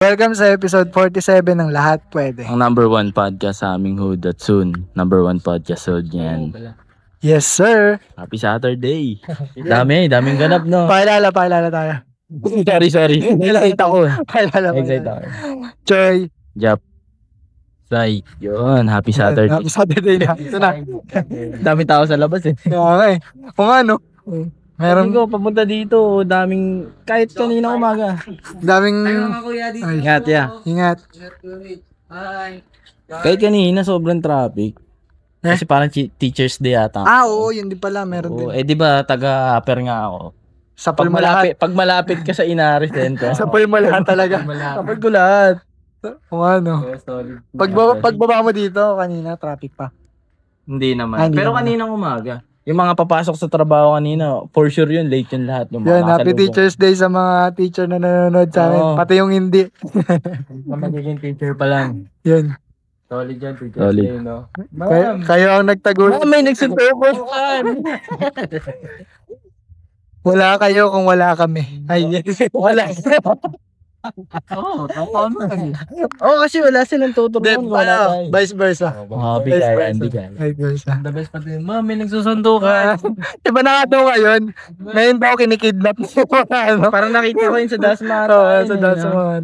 Welcome sa episode 47 ng Lahat Pwede. Ang number 1 podcast sa aming hood at soon. Number 1 podcast hood yan. Yes, sir. Happy Saturday. Daming ganap, no? Paalala tayo. Sorry. Excited ako. Paalala. Excited ako. Choy. Jap. Sai. Yun, happy Saturday. Happy Saturday na. Ito na. Daming tao sa labas eh. Kaya nga eh. Kung ano. Meron ko papunta dito, daming kahit kanina umaga. Daming Ingat ya. ingat. Kahit kanina sobrang traffic. Kasi parang Teachers Day ata. Oo, yun din pala. Meron din. Di ba taga-upper nga ako. Sa Pulmalahat. Pag malapit ka sa Inaris din ko. Sa Pulmalahat talaga. Kapag ko lahat. Kung ano. Pagbaba mo dito, kanina traffic pa. Hindi naman. Pero kaninang umaga. Yung mga papasok sa trabaho kanina, for sure yun, late yun lahat. Yung yun, happy Teachers Day sa mga teacher na nanonood sa amin. Pati yung hindi. Magiging teacher pa lang. Yun. Solid yan, Teachers Day, no? Kayo ang nagtagulo. May nagsutupan. Wala kayo kung wala kami. Ay, wala. Kasi wala silang tuturuan. Vice versa. Vice versa. The best pa din. May nagsusundo ka. Diba nakatawa ngayon? Ngayon ba ako kinikidnap? Parang nakita ko yun sa Dasma. Sa Dasma.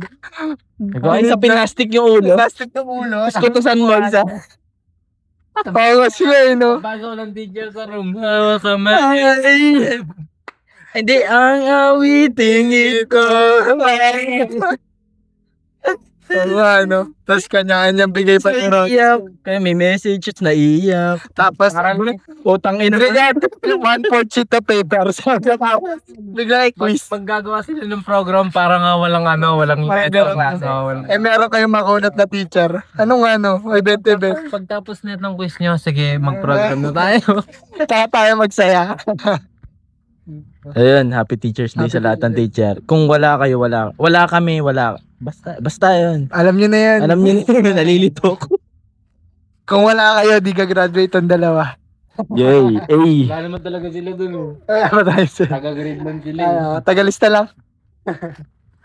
Sa pinastik yung ulo. Plastic yung ulo. Tapos kutusan mo isa. Pangos yun, no? Bago ng teacher sa room. Hindi ang awiting ito. Ano? Tapos kanya-kanyang bigay pa rin. Kaya may messages na iyak. Tapos, utang ina. Yung 1/4 sheet of paper. Bigla quiz. Maggagawa sila ng program para nga walang class. Meron kayong makunat na teacher. Anong may event. Pagtapos net ng quiz nyo, sige, mag-program na tayo. Kaya tayo magsaya. Ayun, happy Teachers Day sa lahat ng teacher. Kung wala kayo, wala. Wala kami, wala. Basta yun. Alam nyo na yan. Nalilito ko. Kung wala kayo, di ka graduate ang dalawa. Yay. Wala naman talaga sila dun. Taga-grade lang sila. Tagalista lang.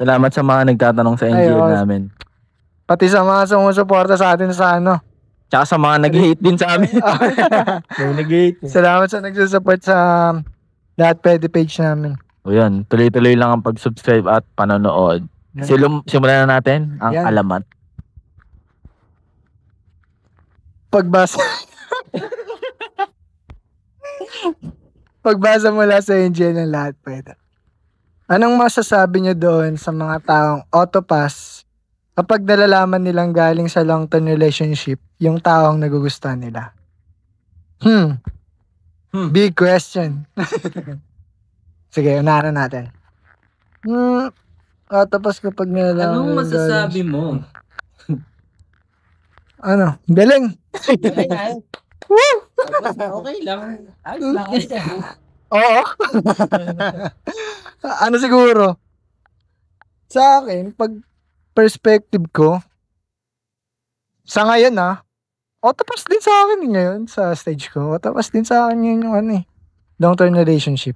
Salamat sa mga nagtatanong sa NGL namin. Pati sa mga sumusuporta sa atin sa Tsaka sa mga nag-hate din sa amin. Nag-hate. Salamat sa nagsusupport sa Lahat Pwede page namin. O yan, tuloy-tuloy lang ang pag-subscribe at panonood. Simulan na natin ang alamat. Pagbasa mula sa NGL ng Lahat Pwede. Anong masasabi niyo doon sa mga taong autopass kapag nalalaman nilang galing sa long-term relationship yung taong nagugustuhan nila? Big question. Sige, unahan natin. Tapos kapag nalalaman... Anong masasabi mo? Galing. Okay lang. Oo. Siguro? Sa akin, pag perspective ko, sa ngayon tapos din sa akin ngayon sa stage ko. Tapos din sa akin yun yung long-term relationship.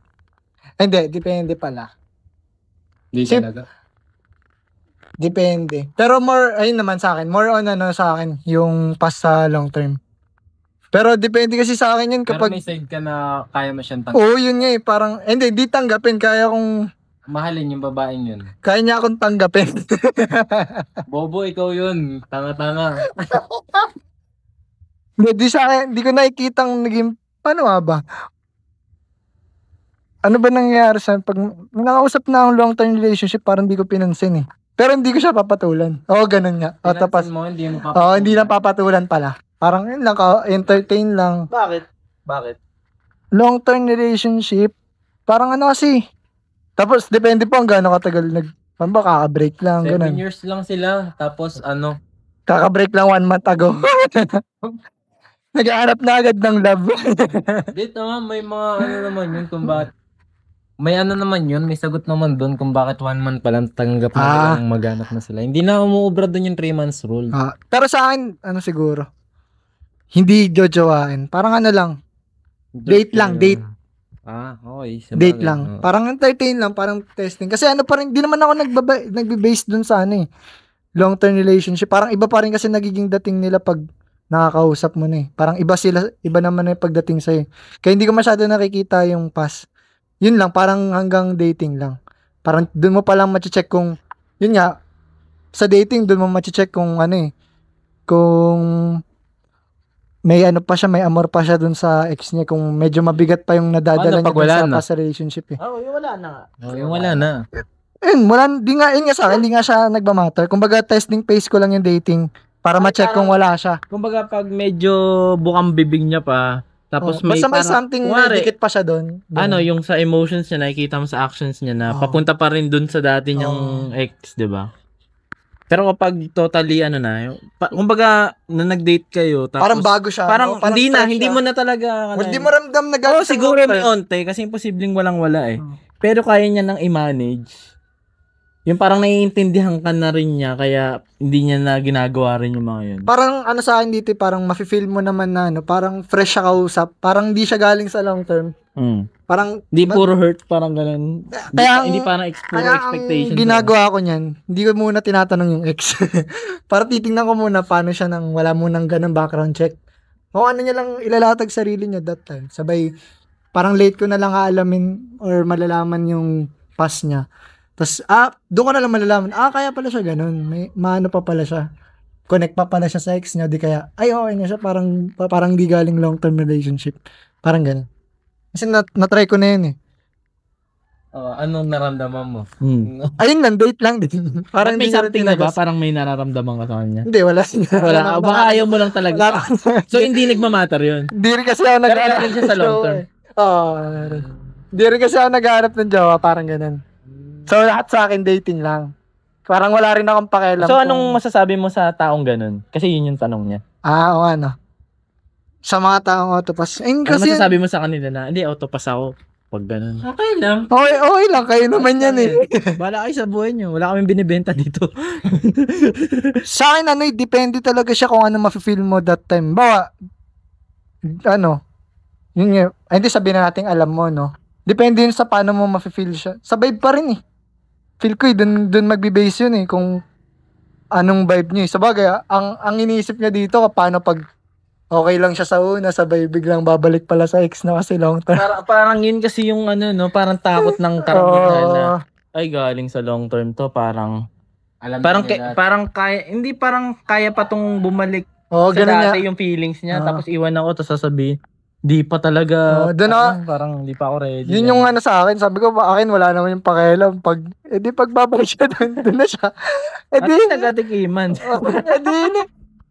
Hindi, depende pala. Talaga. Depende. Pero ayun naman sa akin, more on sa akin, yung pass sa long-term. Pero depende kasi sa akin yun kapag... Pero may side ka na kaya mo siyang tanggapin. Oo, yun nga parang, hindi, di tanggapin. Kaya kong... Mahalin yung babaeng yun. Kaya niya akong tanggapin. Bobo, ikaw yun. Tanga-tanga. Hindi sa akin, hindi ko nakikitang naging, paano ba? Ano ba nangyayari sa pag nakausap na ang long-term relationship, parang hindi ko pinansin Pero hindi ko siya papatulan. Ganun nga. Tapos, hindi na papatulan pala. Parang yun lang, entertain lang. Bakit? Long-term relationship, parang kasi. Tapos, depende po ang gaano katagal kaka-break lang, 7 ganun. years lang sila, tapos Kaka-break lang 1 month ago. Nag-aanap na agad ng love. Dito may mga naman yun kung bakit. May naman yun, may sagot naman doon kung bakit 1 month pa lang tanggap na silang maghanap na sila. Hindi na umuubra doon yung 3 months rule. Pero sa akin, siguro, hindi jojowain. Parang lang. Date lang, date. Okay. Date lang. Parang entertain lang, parang testing. Kasi pa rin, di naman ako nagbe-base dun sa long-term relationship, parang iba pa rin kasi nagiging dating nila pag nakakausap mo na eh. Parang iba naman na yung pagdating sa'yo. Kaya hindi ko masyado nakikita yung past. Yun lang, parang hanggang dating lang. Parang dun mo palang mache-check kung, yun nga, sa dating, dun mo mache-check kung kung may pa siya, may amor pa siya dun sa ex niya, kung medyo mabigat pa yung nadadala niya dun sa past relationship eh. Yung wala na. Yung wala na. Yun nga sa akin, hindi nga siya nagmamatter. Kumbaga, testing phase ko lang yung dating para ma-check kung wala siya. Kumbaga pag medyo bukang bibig niya pa, tapos may basta may parang, something may dikit pa siya doon. yung sa emotions niya, nakikita mo sa actions niya na papunta pa rin dun sa dati niyang ex, di ba? Pero kapag totally kumbaga na nag-date kayo, tapos parang bago siya. Parang hindi mo na talaga hindi mo ramdam na gano'n. Siguro may onte kasi imposibleng walang-wala eh. Pero kaya niya nang i-manage. Yung parang naiintindihan ka na rin niya, kaya hindi niya na ginagawa rin yung mga yun. Parang sa akin dito, parang mafe-feel mo naman na parang fresh siya kausap, parang hindi siya galing sa long term. Parang hindi puro hurt, parang ganun. Hindi parang expectation. Ginagawa ko niyan, hindi ko muna tinatanong yung ex. Para titingnan ko muna paano siya nang wala munang ganun background check. O ano niya lang ilalatag sarili niya that time. Sabay, parang late ko na lang aalamin or malalaman yung past niya. Tapos, doon ko na lang malalaman, kaya pala siya ganun. May maano pa pala siya. Connect pa pala siya sa ex niya. Di kaya, okay na siya. Parang di galing long-term relationship. Parang ganun. Kasi na-try ko na yun eh. Anong naramdaman mo? Ayun lang, date lang din. Parang may something na ba? Parang may nararamdaman ka sa kanya? Hindi, wala. Wala. Baka ayaw mo lang talaga. So, hindi nagmamatter yun? Hindi rin kasi ako nag-aarap siya sa long term. Hindi rin kasi ako nag-aarap ng jowa. Parang ganun. So, lahat sa akin, dating lang. Parang wala rin akong pakialam. So, anong masasabi mo sa taong ganun? Kasi yun yung tanong niya. O ano? Sa mga taong autopass. Ano masasabi mo sa kanila na, hindi, autopass ako. Pag ganun. Okay lang. Okay lang. Kayo naman yan eh. Bahala kayo sa buhay nyo. Wala kaming binibenta dito. Sa akin, depende talaga siya kung ano mafe-feel mo that time. Bawa, yun nga, hindi sabihin na natin alam mo, no? Depende yun sa paano mo mafe-feel siya. Sa vibe pa rin eh. Feel ko dun magbe-base yun eh, kung anong vibe niya eh. Sabagay, ang iniisip niya dito, paano pag okay lang siya sa una, sabay biglang babalik pala sa ex na kasi long term. Parang yun kasi yung parang takot ng karamihan na, ay galing sa long term to, parang kaya pa tong bumalik sa dati yung feelings niya, tapos iwan ako, tapos sasabihin, di pa talaga, parang di pa ako ready. Yun yung sa akin, sabi ko, akin wala naman yung pakialam. Pag babalik siya doon na siya. At nagatikiman.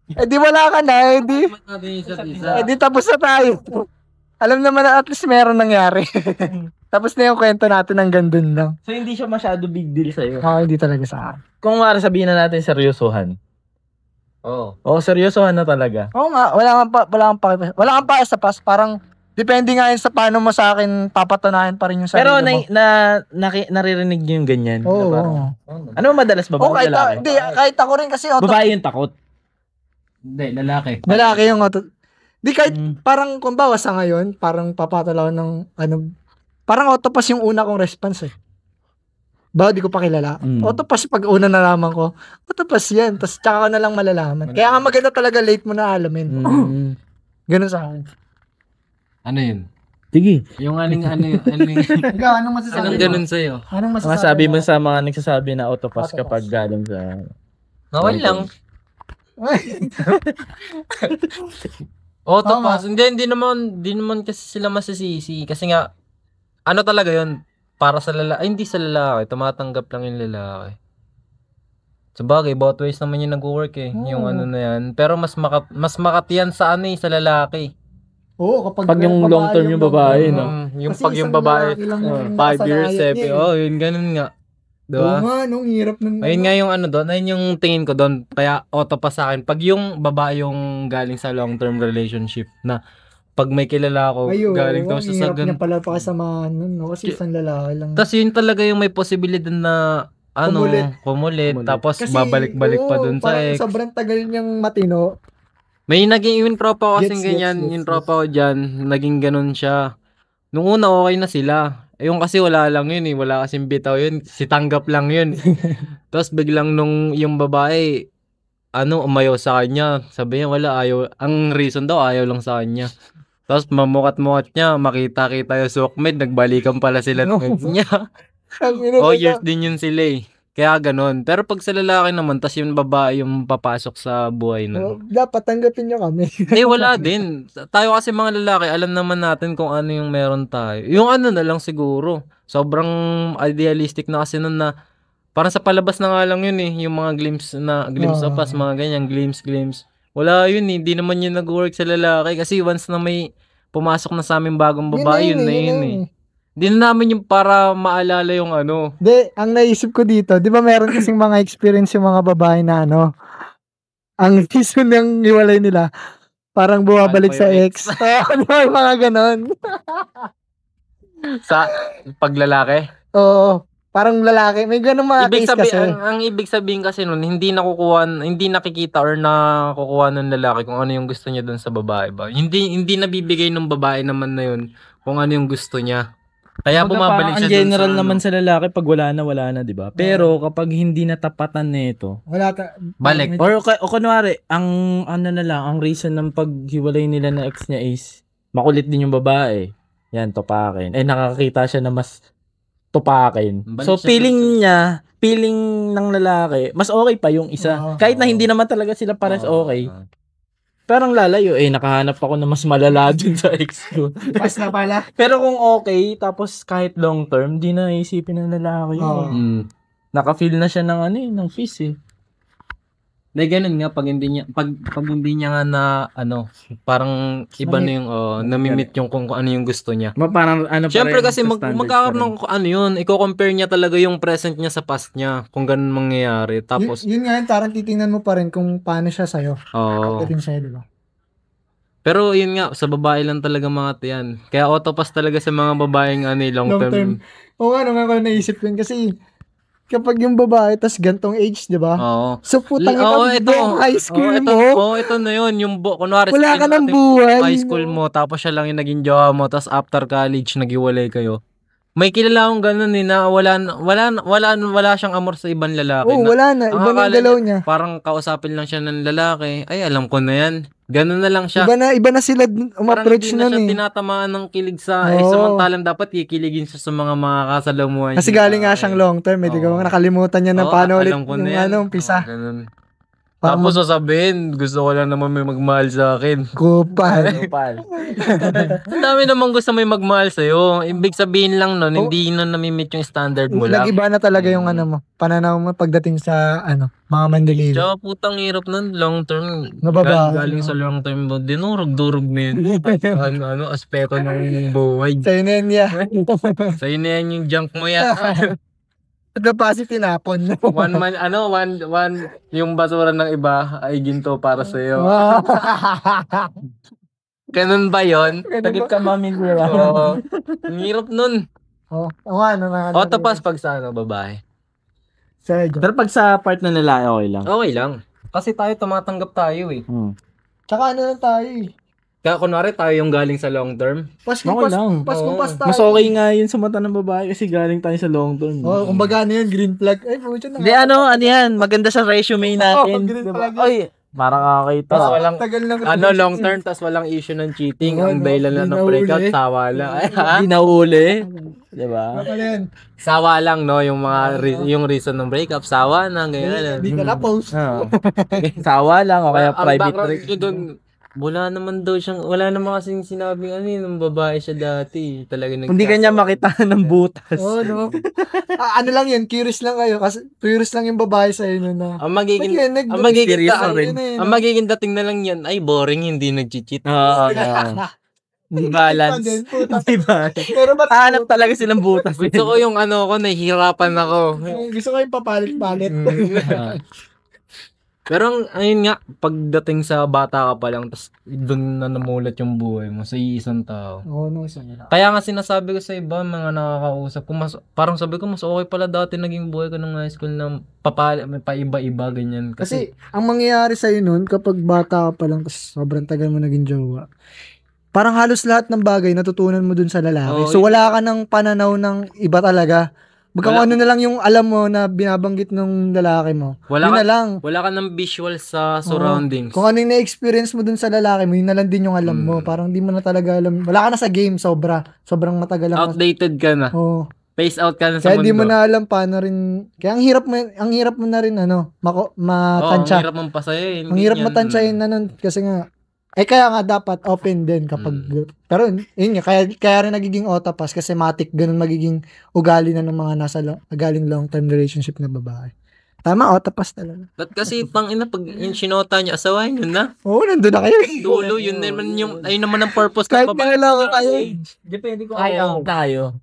Di wala ka na, tapos na tayo. Alam naman na at least meron nangyari. Tapos na yung kwento natin hanggang dun lang. So hindi siya masyado big deal sa'yo? Hindi talaga sa akin. Kung sabihin na natin seryosohan. Seryosohan na talaga. Oo nga, wala kang pa sa past, parang depende nga yun sa paano mo sa akin papatunayan pa rin yung sarili mo. Pero naririnig niyo yung ganyan. Oo. Ano madalas babae lalaki? Hindi, kahit ako rin kasi babae yung takot. Hindi, lalaki. Lalaki yung di kahit parang kung bawa sa ngayon, parang papatalaw ng parang autopass yung una kong response eh. Di ko pa kilala. Autopass pag una nalaman ko, autopass yan. Tapos tsaka ko na lang malalaman. Kaya nga maganda talaga late mo na alamin. Ganun sa akin. Ano yun? Sige. Yung anong masasabi anong ganun sa'yo? Anong masasabi mo sa mga nagsasabi na autopass kapag galing sa... Okay lang. Autopass. Hindi naman kasi sila masisisi. Kasi nga, talaga yun? Para sa lalaki, hindi sa lalaki, tumatanggap lang yung lalaki. Sabagay, both ways naman yung nag-work eh, yung na yan. Pero mas makatiyan sa sa lalaki. Oo, pag yung long term yung babae, no? Yung pag yung babae, 5 years, 7, yun, ganun nga. Diba? Oo nga, hirap ng... Ayun nga yung doon, ayun yung tingin ko doon, kaya auto pa sa akin. Pag yung babae yung galing sa long term relationship na, pag may kilala ako, galing daw sa hirap niya pala pakasamahan nun, no? Kasi isang lalaki lang. Tapos yun talaga yung may posibilidad na kumulit. Tapos kasi, babalik-balik pa dun sa ex. Sobrang tagal niyang matino. May naging yung tropa ko kasing ganyan, yung tropa ko dyan, naging ganun siya. Nung una okay na sila. Yung kasi wala lang yun eh. Wala kasing bitaw yun. Si tanggap lang yun. Tapos biglang nung yung babae, umayaw sa kanya. Sabi niya, wala, ayaw. Ang reason daw, ayaw lang sa kanya. Tapos mamukat-mukat niya, makita-kita yung sukmed, nagbalikan pala sila ng niya. Years din yun sila eh. Kaya ganun. Pero pag sa lalaki naman, tas yung babae yung papasok sa buhay nun. Dapat tanggapin nyo kami. Wala din. Tayo kasi mga lalaki, alam naman natin kung ano yung meron tayo. Yung na lang siguro. Sobrang idealistic na kasi nun na parang sa palabas na nga lang yun eh. Yung mga glimpse of us, mga ganyan, glimpse. Wala yun eh. Hindi naman yun nag-work sa lalaki. Kasi once na may pumasok na sa amin bagong babae, yun na yun eh. Hindi na namin yung para maalala yung Hindi, ang naisip ko dito, di ba meron kasing mga experience yung mga babae na ang reason ng hiwalay nila, parang bumabalik sa ex. Yung mga ganon. Sa paglalaki? Oo. Parang lalaki. May ganun mga case kasi. Ang ibig sabihin kasi nun, hindi nakikita or nakukuha ng lalaki kung ano yung gusto niya dun sa babae ba. Hindi nabibigay ng babae naman na yun kung ano yung gusto niya. Kaya bumabalik siya dun general sa naman sa lalaki pag wala na, di ba? Pero kapag hindi natapatan nito, balik. O kunwari, ang ang reason ng paghiwalay nila na ex niya is makulit din yung babae. Yan, tupakin. Nakakita siya na mas tupakin. So feeling ng lalaki, mas okay pa yung isa. Kahit na hindi naman talaga sila pares okay. Parang lalayo, nakahanap ako na mas malala dun sa ex ko. Pas na pala. Pero kung okay, tapos kahit long term, di na isipin ng lalaki yun. Naka-feel na siya ng peace eh. Ganun nga pag hindi niya nga na parang iba na yung namimit yung kung ano yung gusto niya. Parang Siyempre kasi magkakaroon ng yun, i-compare niya talaga yung present niya sa past niya kung ganun mangyayari. Tapos yun nga, parang titingnan mo pa rin kung paano siya sa'yo. Pagdating sa'yo, diba? Pero yun nga, sa babae lang talaga mga tiyan. Kaya autopass talaga sa mga babaeng long term. Oo nga, ko naisip yun kasi kapag yung babae, tas gantong age, di ba? Oo. So, putang ito high school mo. Ito na yun. Yung kunwari, wala ka ng buhay. High school mo, tapos siya lang yung naging jowa mo, tas after college, naghiwalay kayo. May kilala akong ganun na wala siyang amor sa ibang lalaki. Wala na. Iba na galaw niya. Parang kausapin lang siya ng lalaki. Ay, alam ko na yan. Ganun na lang siya. Iba na sila um-approach na siya tinatamaan ng kilig sa samantalang dapat kikiligin siya sa mga kasalamuhan. Kasi galing nga siyang long term. Di ba nakalimutan niya na paano ulit yung umpisa. Ganun. Tapos sasabihin, gusto ko lang naman may magmahal sa akin. Kupal. Ang dami naman gusto may magmahal sa'yo. Ibig sabihin lang nun, hindi na namimit yung standard mo lang. Nag-iba na talaga yung pananaw mo pagdating sa mga mandiligo. Tsaka putang hirap nun, long term. Galing sa long term mo, dinurog-durog na yun. Aspeto ng buhay. Sa'yo na yan, yeah. Sa'yo na yan yung junk mo yan. Napasi tinapon. Yung basura ng iba ay ginto para sa iyo. Ganun ba 'yon? Tagip ka mamimira. Oo. Ang hirap nun. Tapos pag sa babae. Pero pag sa part ng lalaki, okay lang. Okay lang. Kasi tayo tumatanggap tayo eh. Tsaka lang tayo eh. Kaya kunwari tayo yung galing sa long term. Okay lang. Mas okay nga yun sa mata ng babae kasi galing tayo sa long term. Kumbaga yan, green flag. Ay, puto na. Hindi, yan. Maganda sa resume natin. Green flag. Ay, parang kakakita. Tapos walang, tagal lang. long term, tapos walang issue ng cheating. Ang dahilan lang ng breakout, sawa lang. Hindi nahuli. Diba? Sawa lang, no? Yung yung reason ng breakup, sawa na, ganyan. Hindi ka na post. Sawa lang, o kaya private break. Wala naman kasing sinabing ng babae siya dati. Talaga hindi kanya makita ng butas. No. Ano lang yun, curious lang kayo. Kasi curious lang yung babae sa'yo nun na. Ang magiging dating na lang yan, ay boring, hindi nag-cheat. Hindi balance. Hindi balance. Pero hanap talaga silang butas. Gusto ko yung nahihirapan ako. Gusto ko yung papalit-palit. Pero ayun nga, pagdating sa bata ka pa lang, tas doon na namulat yung buhay mo sa isang tao. Kaya nga sinasabi ko sa iba, mga nakakausap ko, parang sabi ko, mas okay pala dati naging buhay ko ng high school na paiba-iba, ganyan. Kasi ang mangyayari sa'yo nun, kapag bata ka pa lang, tas sobrang tagal mo naging jowa, parang halos lahat ng bagay natutunan mo dun sa lalaki. Oo, So wala ka ng pananaw ng iba talaga. Kung Wala- ano na lang yung alam mo na binabanggit ng lalaki mo. Wala Yun ka- na lang. Wala ka ng visual sa surroundings. Kung ano yung na-experience mo dun sa lalaki mo, yun na lang din yung alam mo. Parang di mo na talaga alam. Wala ka na sa game, sobrang matagal lang. Outdated ka na. Oo. Face out ka na sa Kaya mundo. di mo na alam paano rin. Kaya ang hirap mo na rin ang matansya. hirap mong pasayahin. Ang hirap matansyahin na nun kasi nga kaya nga dapat open din kapag pero yun nga kaya rin nagiging otapas kasi matik ganun magiging ugali na ng mga galing long term relationship na babae. Tama, otapas talaga. Ba't kasi ina pag yung sinota niya, asawahin yun na. Oo, nandun na kayo. Dulo, yun naman ang purpose Kahit ng babae. nilalawa kayo. Depende kung Oo. tayo.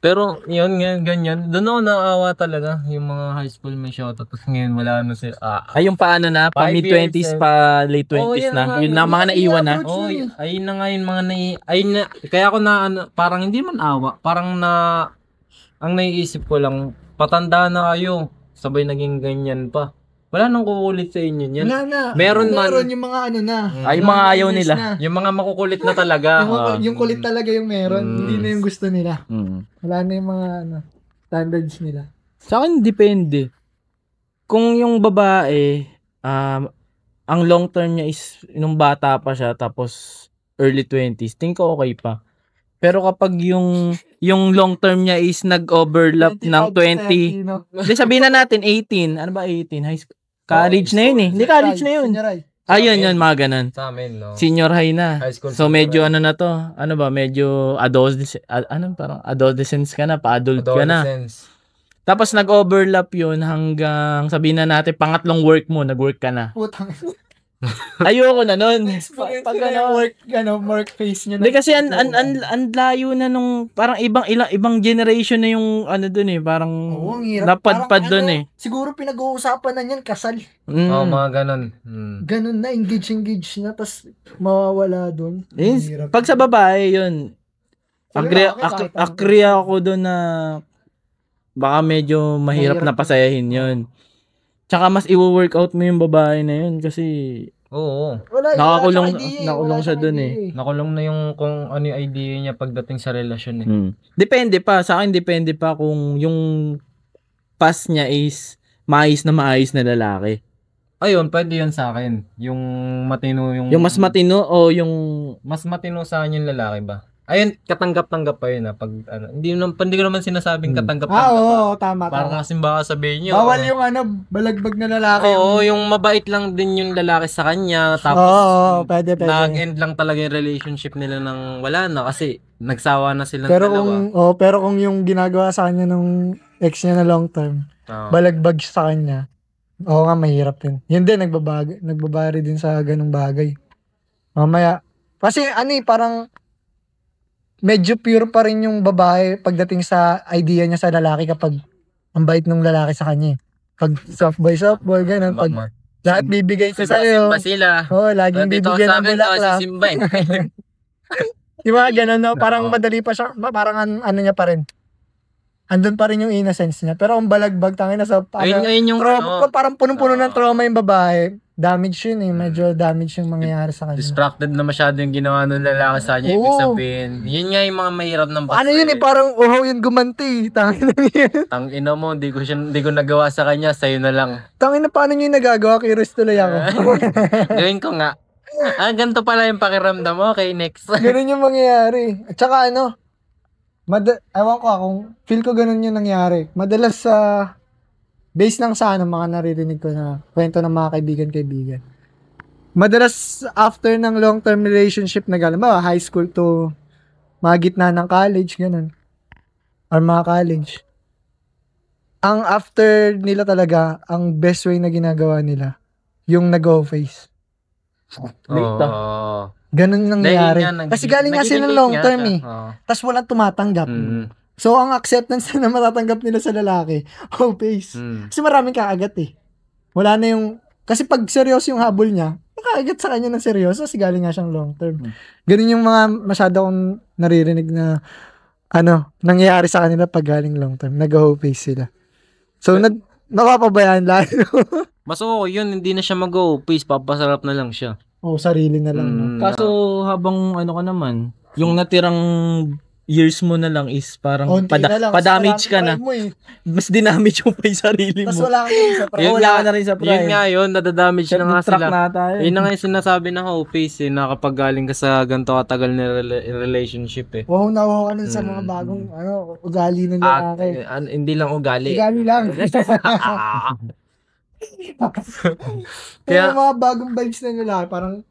Pero, yun nga, ganyan. Doon ako naawa talaga, yung mga high school may shota. Tapos ngayon, wala na sila. Ay, yung paano na, pa 5 mid-20s, years, pa late 20s Oo, yan na. nga, Yun na, mga naiwan na. Oh, ayun na nga yung mga ayun na, kaya ako na, parang hindi man awa. Parang ang naiisip ko lang, patanda na kayo. Sabay naging ganyan pa. Wala nang kukulit sa inyo yan. Wala na. Meron man. Meron yung mga na. Ay, mga ayaw minors nila. na. Yung mga makukulit na talaga. Yung kulit talaga yung meron. Hindi na yung gusto nila. Mm. Wala na yung mga standards nila. Sa akin, depende. Kung yung babae, ang long term niya is nung bata pa siya, tapos early 20s, think ko okay pa. Pero kapag yung long term niya is nag-overlap ng 20, hindi sabihin na natin 18. Ano ba 18? High school? College na yun eh. Hindi college na yun. Ayun yun, mga ganun. Sa amin, no? Senior high na. High school, So senior medyo high. ano na to, ano ba, medyo parang adolescence ka na, pa-adult ka na. Adolescence. Tapos nag-overlap yun hanggang sabihin na natin pangatlong work mo, nag-work ka na. Putang. Ayoko na nun. Pag work face nyo. Hindi kasi ang layo na nung parang ibang generation na yung ano dun eh, parang Oo, ang hirap. napadpad Parang dun eh. Siguro pinag-uusapan na yan, kasal. Oo, Mm. mga ganun. Ganun na, engage na, tapos mawawala dun. Ang Yes, hirap. pag sa babae yun, agree ako dun na baka medyo mahirap na pasayahin yun. Tsaka mas i-workout mo yung babae na yun kasi Oo. Wala, nakakulong wala siyang nakulong siya dun idea eh. Nakulong na yung kung ano yung idea niya pagdating sa relasyon eh. Depende pa. Sa akin, depende pa kung yung past niya is maayos na lalaki. Ayun, pwede yun sa akin. Yung matino Yung mas matino o yung... mas matino sa akin yung lalaki ba? Ayun, katanggap-tanggap pa yun pag ano. Hindi ko naman sinasabing katanggap-tanggap. Oo, tama. Parang kasi baka sabihin nyo. Bawal yung balagbag na lalaki. Oo, yung mabait lang din yung lalaki sa kanya. Tapos, Oo, pwede. nag-end lang talaga yung relationship nila ng wala na kasi nagsawa na silang Pero dalawa. pero kung yung ginagawa sa kanya nung ex niya na long term, Oo. balagbag sa kanya, oo nga, mahirap din. Yun din, nagbabari din sa ganung bagay. Mamaya, kasi parang medyo pure pa rin yung babae pagdating sa idea niya sa lalaki kapag ang bait ng lalaki sa kanya. Pag soft boy, ganun. Pag lahat bibigay sa sa'yo. Simba sila. Oo, laging Dito bibigyan sa ng akin, bulaklak. si Simba eh. Di ba, ganun, no? Parang Oo. madali pa siya, parang ano niya pa rin. Andun pa rin yung innocence niya. Pero ang balagbag, tangin na sa, Ayun yung trauma, parang punong-puno ng trauma yung babae. Damage yun eh. Medyo damage yung mangyayari sa kanya. distracted na masyado yung ginawa ng lalaki sa kanya. Ibig Oo. sabihin, yun nga yung mga mahirap ng basta. Ano yun eh, parang uhaw yun gumanti. Tangin na yun. Tang ina mo, di ko nagawa sa kanya, sa'yo na lang. Tangin na, paano nyo yung nagagawa? Curious tuloy ako. Gawin ko nga. Ganito pala yung pakiramdam mo. Okay, next. Ganun yung mangyayari. At saka ewan ko kung feel ko ganun yung nangyari. Madalas based lang sa mga naririnig ko na kwento ng mga kaibigan. Madalas after ng long-term relationship na high school to mga gitna ng college, ganun. Or mga college. Ang after nila talaga, ang best way na ginagawa nila, yung nag-go face. Oo. Ganun nangyayari. Kasi galing nga sila nagiging long late nga term siya. eh. Oo. Tapos walang tumatanggap. Mm. So, ang acceptance na matatanggap nila sa lalaki, face. Mm. Kasi maraming kaagat eh. Wala na yung, kasi pag seryoso yung habol niya, makaagat sa kanya ng seryoso kasi galing nga siyang long term. Ganun yung mga masyado kong naririnig na, nangyayari sa kanila pag galing long term. Nag-hope face sila. So, napapabayaan lalo. Mas okay yun, hindi na siya mag-go. Please, papasarap na lang siya. O sarili na lang. No? Kaso habang ano ka naman, yung natirang years mo na lang is parang Onti na lang. pa-damage ka na. Mo, eh. Mas dinamage mo pa yung sarili Tapos mo. wala ka din sa Yun Wala nga, ka na rin sa prime. Yun nga yun, nadadamage na nga Track sila. na tayo. Yun na nga yung sinasabi ng Hopeface eh, na kapag galing ka sa ganito katagal na relationship eh. Wow na wow ka nun sa mga bagong ugali ng lalaki. Hindi lang ugali. Ugali lang. Kaya mga bagong vibes na lalaki, parang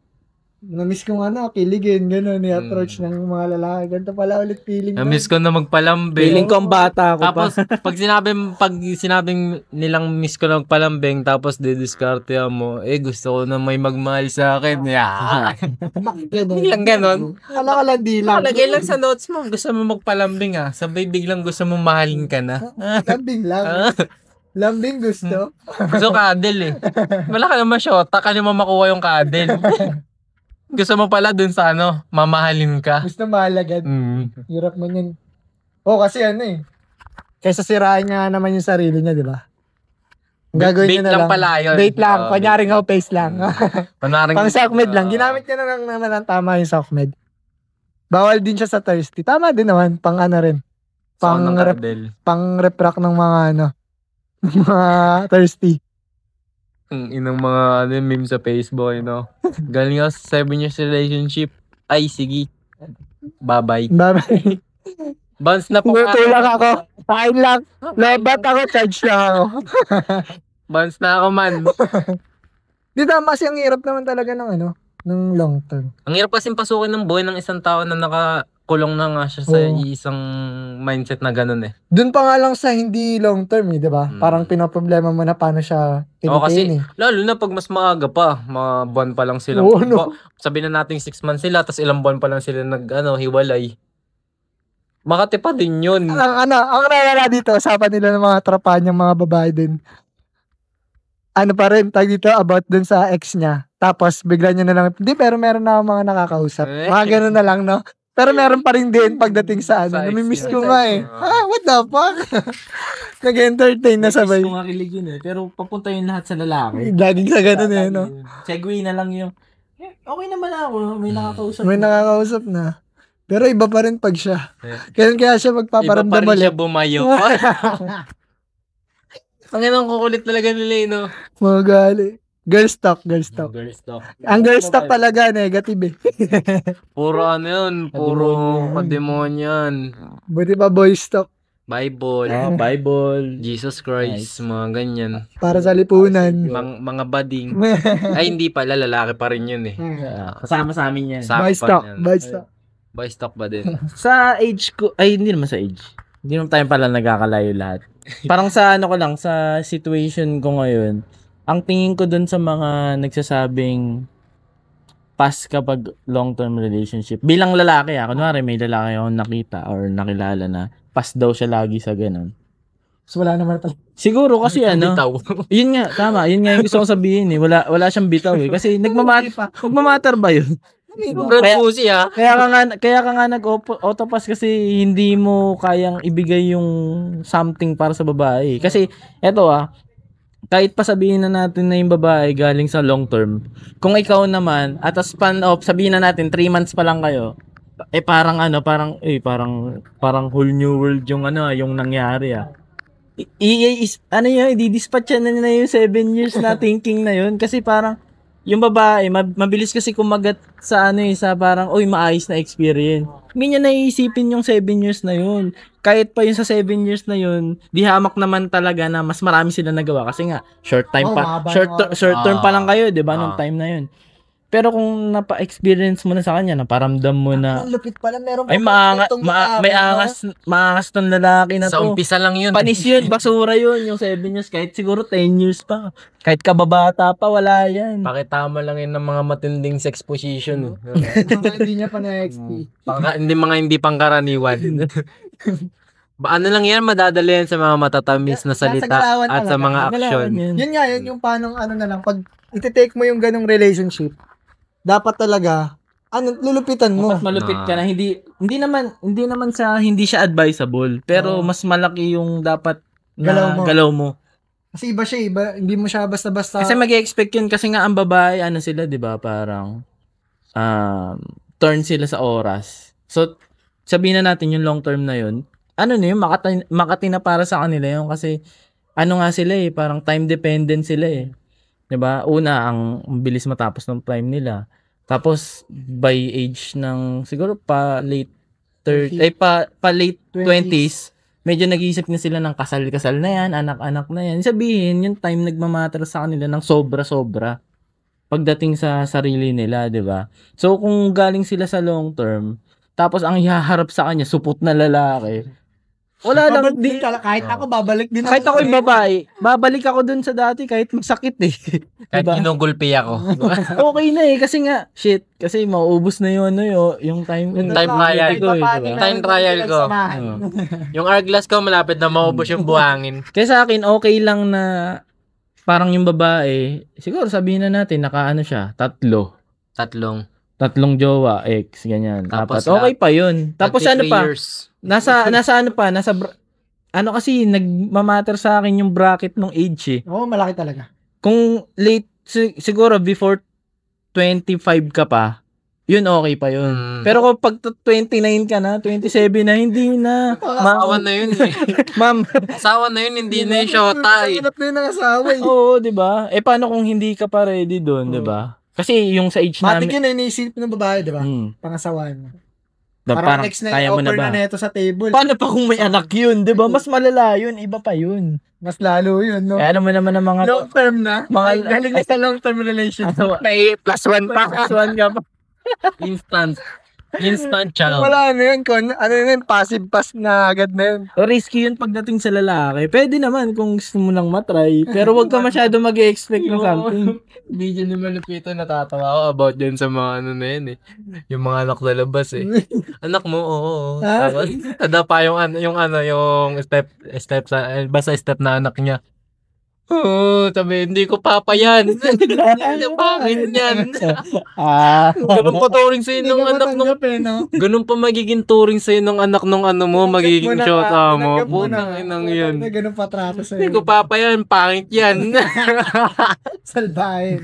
na-miss kong kiligin, gano'n, i-approach ng mga lalaki. Ganito pala ulit feeling. Na-miss ko na magpalambing. Feeling ko ang bata ko pa. Tapos, pag sinabing nilang miss ko na magpalambing, tapos didiskarte mo, gusto ko na may magmahal sa akin. Yeah. Biglang ganon. Alakalandi lang. Lagay lang sa notes mo, gusto mo magpalambing sabay biglang gusto mo mahalin ka na. Lambing lang. Lambing gusto. Gusto kadel eh. Wala ka naman syota, ka naman makuha yung kadel. Gusto mo pala dun sa mamahalin ka. Gusto mahalagad. Hirap mo yun. Kasi kaysa sirain niya naman yung sarili niya, di ba? Gagawin niya na lang. Pala yun. Bait lang. Kunyaring face lang. Kunyari Pang sockmed lang. Ginamit niya na lang naman ang tama yung sockmed. Bawal din siya sa thirsty. Tama din naman. Pang rin. Pang reprack ng mga mga thirsty. Inang mga meme sa Facebook, Galing ako sa 7 years relationship. Ay, sige. Bye-bye. Bye-bye. Bounce na po. Tutulak ako. Kain lang. Lebat ako. Charge lang ako. Bounce na ako man. Di tama kasi ang hirap naman talaga ng ng long term. Ang hirap kasing pasukin ng buhay ng isang tao na nakakulong na nga siya sa isang mindset na ganun eh. Doon pa nga lang sa hindi long term di ba? Parang pinoproblema mo na paano siya kasi lalo na pag mas maaga pa, mga buwan pa lang sila. Sabihin na natin 6 months sila, tapos ilang buwan pa lang sila hiwalay. Makati pa din yun. Ang nalala dito, usapan nila ng mga trapahan niyang mga babae din. Pa rin, tag dito about dun sa ex niya. Tapos bigla niya na lang, hindi, pero meron na mga nakakausap. Mga ganun na lang, no? Pero meron pa rin din pagdating sa namimiss ko nga eh. What the fuck? Nag-entertain na sabay. Gusto nga kiligin pero papunta yung lahat sa lalaki. Laging sa ganun no? Segue na lang yung, okay naman ako, may nakakausap. May nakakausap na. Pero iba pa rin pag siya. Kaya siya magpaparamdam ulit. Iba pa rin siya bumayo. Ang kukulit talaga nila Mga gali. Girls talk. Ang girls talk talaga, negative Puro yun. Puro kademonyan. Buti pa boys talk. Bible. Bible. Jesus Christ. Mga ganyan. Para sa lipunan. Mga bading. Ay, hindi pala. Lalaki pa rin yun Kasama sa amin yan. Boys talk. Boys talk ba din? Sa age ko, ay hindi naman sa age. Hindi naman tayo pala nagkakalayo lahat. Parang sa sa situation ko ngayon, ang tingin ko dun sa mga nagsasabing pass kapag long-term relationship. Bilang lalaki kunwari may lalaki akong nakita or nakilala na pass daw siya lagi sa ganun. So wala naman pala. Siguro kasi yun nga, tama. Yun nga yung gusto kong sabihin wala siyang bitaw Kasi nagmamatter ba yun? Kaya ka nga nag-autopass kasi hindi mo kayang ibigay yung something para sa babae. Kasi eto kahit pa sabihin na natin na yung babae galing sa long term, kung ikaw naman at a span of sabihin na natin 3 months pa lang kayo, parang whole new world yung yung nangyari i-dispatch na yung 7 years na thinking na yun kasi parang yung babae, mabilis kasi kumagat sa sa parang, maayos na experience. Hindi niya naiisipin yung 7 years na yun. Kahit pa yung sa 7 years na yun, di hamak naman talaga na mas marami sila nagawa. Kasi nga, short term pa lang kayo, di ba, nung time na yun. Pero kung napa-experience mo na sa kanya, naparamdam mo na, lupit pala, meron ay may maangas tong lalaki na to. Sa umpisa lang yun. Panis yun, basura yun, yung 7 years, kahit siguro 10 years pa. Kahit kababata pa, wala yan. Pakitama lang yun ng mga matinding sex position. Hindi niya pa na-XP. Hindi pangkaraniwan. Ano lang yan, madadala yan sa mga matatamis na salita at sa mga action. Yun nga, yung paano na lang, pag iti-take mo yung ganong relationship, dapat talaga, lulupitan mo. Mas malupit ka na, hindi naman sa hindi siya advisable, pero mas malaki yung dapat na galaw mo. Kasi iba siya, hindi mo siya basta-basta. Kasi mag-expect yun kasi nga ang babae, ano sila, di ba? Parang turn sila sa oras. So, sabihin na natin yung long term na yun. Ano na yun, makati na para sa kanila yun kasi ano nga sila eh, parang time dependent sila eh. 'Di ba? Una, ang bilis matapos ng prime nila. Tapos by age ng siguro pa late 30 pa late 20s, medyo nag-iisip na sila ng kasal-kasal na yan, anak-anak na yan. Sabihin, yung time nagmamatter sa kanila ng sobra-sobra pagdating sa sarili nila, 'di ba? So kung galing sila sa long term, tapos ang ihaharap sa kanya supot na lalaki. Wala lang Kahit ako, babalik din kahit ako yung babae, babalik ako dun sa dati kahit masakit eh. Kahit Diba? ginugulpi ako. Okay na eh kasi nga shit kasi mauubos na yun yung time Time trial ko eh, diba? Time trial ko. Yung hourglass ko malapit na maubos yung buhangin. Kaya sa akin okay lang na parang yung babae, siguro sabihin na natin nakaano siya, tatlong jowa, ex, ganyan. Tapos Apat. Okay pa yun. Tapos ano 23 pa? years. Nasa ano pa? Ano kasi nagmamatter sa akin yung bracket ng age eh. Oo, malaki talaga. Kung late siguro before 25 ka pa, yun okay pa yun. Pero kung pag 29 ka na, 27 na, hindi na. Asawa na yun eh. Ma'am. Asawa na yun, hindi na yung shota eh. Hanap na yun ng asawa eh. Oo, di ba? Eh paano kung hindi ka pa ready doon, di ba? Kasi yung sa age Matik namin, yun na iniisip ng babae, di ba? Pangasawaan. Parang next na kaya mo na offer ba? na neto sa table. Paano pa kung may anak yun, di ba? Mas malala yun, iba pa yun. Mas lalo yun, no? Kaya naman ang mga Long term na. Mga- Galing na sa long term relationship. Ano, May plus one pa. plus one ka pa. Instant chow. Wala na yun. Ano yun, passive pass na agad na yun. O risky yun pagdating sa lalaki. Pwede naman kung gusto mo lang matry. Pero wag ka masyado mag-expect ng something. Video ni Malupito, natatawa ako about dyan sa mga ano na yun eh. Yung mga anak sa labas eh. Anak mo, oo. Ha? Tapos, tada pa yung step basta step na anak niya. Oo, sabi, hindi ko papa yan. Pangit yan. Ganun pa turing sa'yo ng anak nung, ganun pa magiging turing sa'yo ng anak nung ano mo, magiging shota mo. Putang inang yun. Ganun patrato sa'yo. Hindi ko papa yan, pangit yan. Salbahe.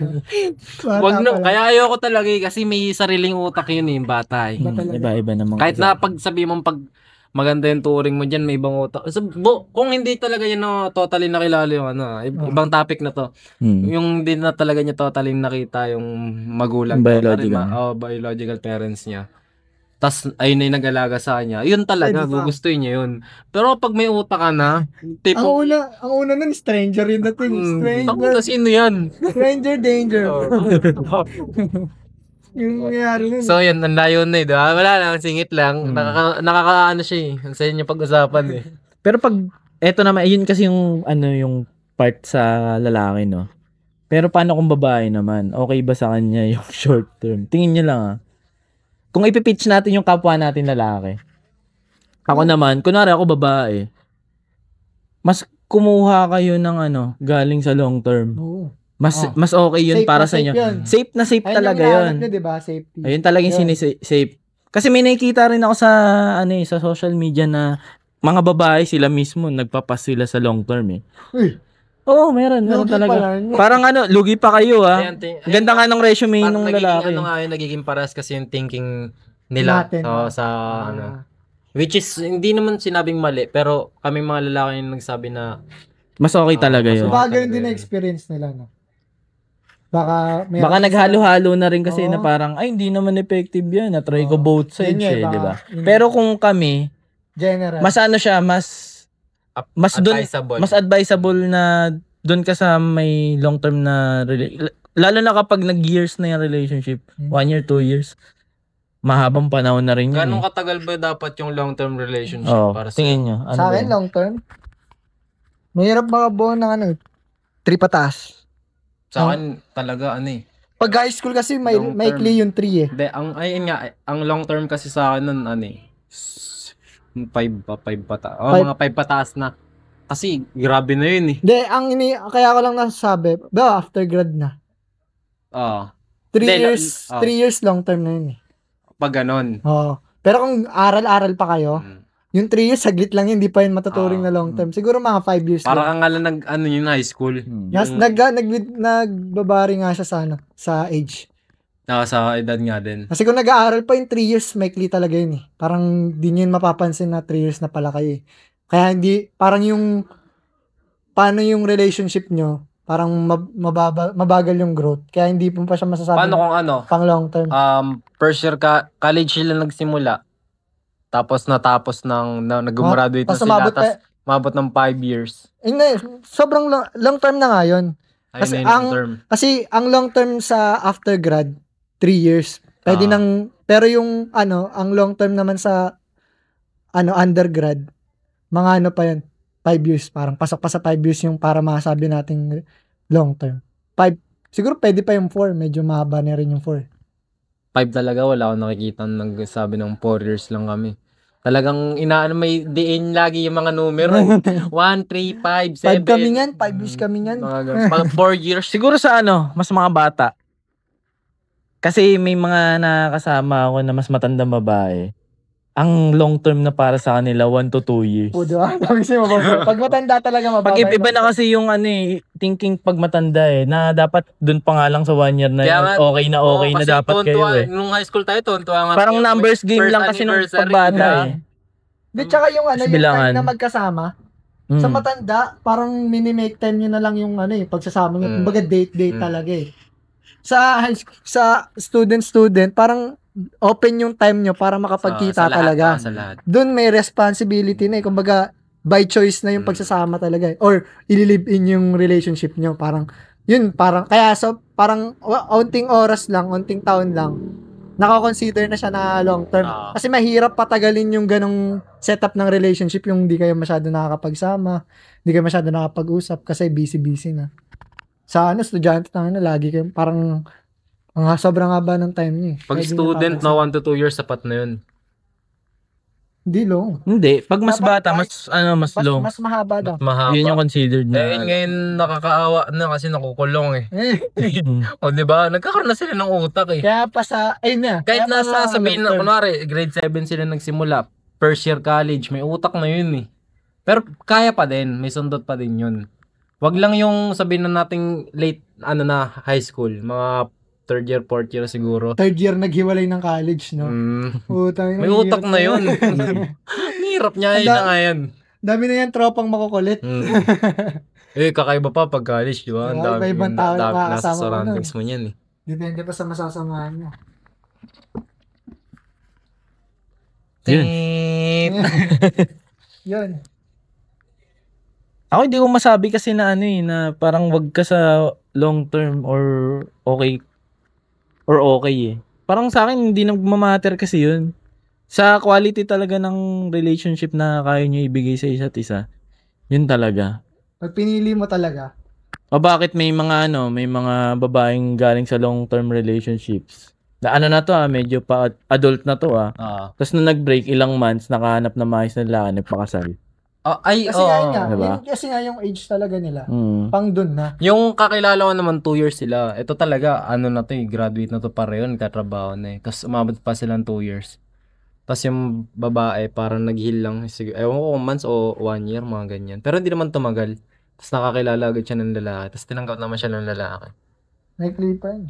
Wag na, kaya ayoko talaga eh, kasi may sariling utak yun eh, yung bata eh. Iba-iba naman. Kahit na pag sabi mong pag maganda yung turing mo dyan, may ibang utak. So, kung hindi talaga yun na totally nakilala yung ano, ibang topic na to. Yung hindi na talaga niya totally nakita yung magulang. Biological. Biological parents niya. Tas ayun na yung nag-alaga sa kanya. Yun talaga, gugustuhin niya yun. Pero pag may utak ka na, tipo, Ang una nun, stranger yun natin. ako na sino yan? Stranger danger. Yung nangyari nun. So, yan, ang layo na eh, diba? Wala lang, singit lang. Nakakaano siya eh. Ang saya niya pag-usapan eh. Pero pag, eto naman, yun kasi yung, yung part sa lalaki, no? Pero paano kung babae naman? Okay ba sa kanya yung short term? Tingin nyo lang Kung ipipitch natin yung kapwa natin lalaki. Ako naman, kunwari ako babae, mas kumuha kayo ng galing sa long term. Oo. Mas okay yun Safe para na sa safe inyo. yun. Safe na safe talaga yun. Ayun diba? Safety. Ayun talagang safe. Kasi may nakikita rin ako sa sa social media na mga babae sila mismo nagpapas sila sa long term eh. Uy. Oo, meron Lugi talaga. pala. Parang lugi pa kayo Ayan, Ganda nga ng resume parang ng nagiging, lalaki. nagiging paras kasi yung thinking nila Natin. sa ano. Which is, hindi naman sinabing mali, pero kami mga lalaki yung nagsabi na Mas okay talaga mas yun. okay. Baka ganun din na experience nila, no? Baka Naghalo-halo na rin kasi Oo. na parang, ay, hindi naman effective yan. Na-try ko Oo. both sides Yun nga, eh, baka di ba? yun. Pero kung kami, general. mas siya, mas advisable na doon ka sa may long-term na lalo na kapag nag-years na yung relationship, 1 year, 2 years, mahabang panahon na rin yun. ganong katagal ba dapat yung long-term relationship para sa tingin nyo. Ano Sa ba akin, yun? long term, mahirap makabuo ng 3 pataas. Sa akin talaga Pag high school kasi, Long may term. clear yung 3 eh. Hindi, ang long term kasi sa akin nun 5 pataas. Five. Mga 5 pataas na. Kasi grabe na yun eh. Hindi, kaya ko lang nasasabi, after grad na. 3 Hindi, years, 3 years long term na yun eh. Pag ganon. Oo. Pero kung aral-aral pa kayo, Yung 3 years, saglit lang yun, hindi pa yun matuturing na long term. Siguro mga 5 years Para lang. kang nga lang yun, high school. Yes, nagbabari nga siya sa age. Sa edad nga din. Kasi kung nag-aaral pa yung 3 years, maikli talaga yun eh. Parang di nyo yun mapapansin na 3 years na pala kayo eh. Kaya hindi, parang yung, paano yung relationship nyo, parang mabagal yung growth. Kaya hindi po pa siya masasabi Paano kung pang long term. First year college sila nagsimula, tapos natapos nag-graduate na Tapos sila, umabot tapos umabot ng 5 years. Hindi, sobrang long term na nga yun. Ayun na yung long term. Kasi ang long term sa after grad, 3 years. Pwede pero yung ang long term naman sa undergrad, mga pa yun, 5 years. Parang pasok pa sa 5 years yung para masabi nating long term. 5, siguro pwede pa yung 4, medyo mahaba na rin yung 4. 5 talaga, wala akong nakikita nagsabi ng 4 years lang kami. Talagang may diin lagi yung mga numero. 1, 3, 5, 7. 5 kami yan, 5 years kami yan. 4 years. Siguro sa mas mga bata. Kasi may mga nakakasama ako na mas matandang babae. Ang long term na para sa kanila, 1 to 2 years. O, diba? Pag matanda talaga mababa. Pag iba na kasi yung thinking pag matanda na dapat dun pa nga lang sa 1 year na okay na dapat kayo Nung high school tayo, tuntua nga. Parang numbers game lang kasi nung pagbata Di, tsaka yung yung bilangan. time na magkasama, sa matanda, parang minimake time nyo na lang yung pagsasama nyo. Kumbaga date talaga eh. Sa high school, sa student, parang open yung time nyo para makapagkita talaga. Doon may responsibility na eh. Kumbaga, by choice na yung pagsasama talaga eh. Or, ililive in yung relationship nyo. Parang, kaya parang, onting oras lang, onting taon lang, nako-consider na siya na long term. Kasi mahirap patagalin yung ganong setup ng relationship, yung hindi kayo masyado nakakapagsama, hindi kayo masyado nakakapag-usap kasi busy-busy na. Sa estudyante lagi kayo, parang, sobrang haba ng time niyo. Pag student na 1 to 2 years, sapat na yun. Hindi long. Hindi. Pag mas bata, mas long. Mas mahaba daw. Mahaba. Yun yung considered na. Ngayon nakakaawa na kasi nakukulong O diba? Nagkakaroon na sila ng utak Kaya pa kahit nasa sabihin na, kunwari, grade 7 sila nagsimula, first year college, may utak na yun Pero kaya pa din, may sundot pa din yun. Wag lang yung sabihin na nating late, high school, mga 3rd year, 4th year siguro. 3rd year naghiwalay ng college, no? May utak na yun. Hirap niya na nga yan. Dami na yan tropang makukulit. Kakaiba pa pag college, di ba? Ang dami nasa surroundings mo yan Depende pa sa masasamahan mo. Yun. Ako hindi ko masabi kasi na na parang wag ka sa long term or okay Parang sa akin hindi nagmamatter kasi yun. Sa quality talaga ng relationship na kaya nyo ibigay sa isa't isa. Yun talaga. Pag pinili mo talaga. O bakit may mga may mga babaeng galing sa long term relationships. Na to medyo pa adult na to Tapos nung nag-break ilang months nakahanap na maayos na lalaki nagpakasal. Kasi nga yung age talaga nila. Pang dun na. Yung kakilala ko naman 2 years sila. Ito talaga, na to graduate na to pareho, katrabaho na Tapos umabot pa silang 2 years. Tapos yung babae, parang nag-heal lang. Ewan ko kung months o 1 year, mga ganyan. Pero hindi naman tumagal. Tapos nakakilala agad siya ng lalaki. Tapos tinanggap naman siya ng lalaki. Nag-clipan.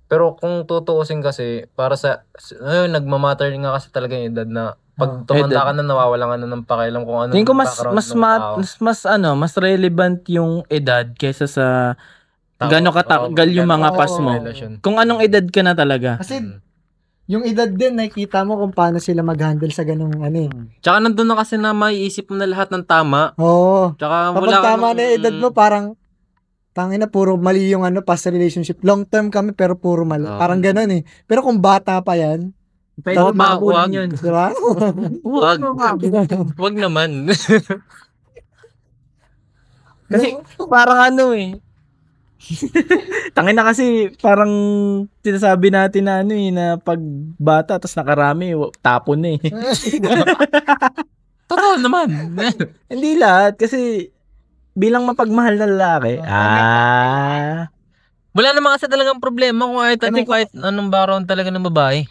Pero kung tutuusin kasi, para nagmamatter nga kasi talaga yung edad na pag tumanda ka na, nawawala ka na ng pakialam kung ano. Tingin ko mas relevant yung edad kaysa sa gano'ng katagal yung mga past mo. Kung anong edad ka na talaga. Kasi yung edad din, nakikita mo kung paano sila mag-handle sa ganung Tsaka nandun na kasi na maiisip mo na lahat ng tama. Oo. Tsaka kapag tama na yung edad mo, parang tangina, puro mali yung past relationship. Long term kami, pero puro mali. Parang ganun Pero kung bata pa yan, pwede makakulang yun. Diba? Wag naman. Kasi parang tangin na kasi parang sinasabi natin na na pag bata tapos nakarami, tapon na Totoo naman. Hindi lahat kasi bilang mapagmahal na lalaki. Wala naman kasi talagang problema kung kahit anong background talaga ng babae.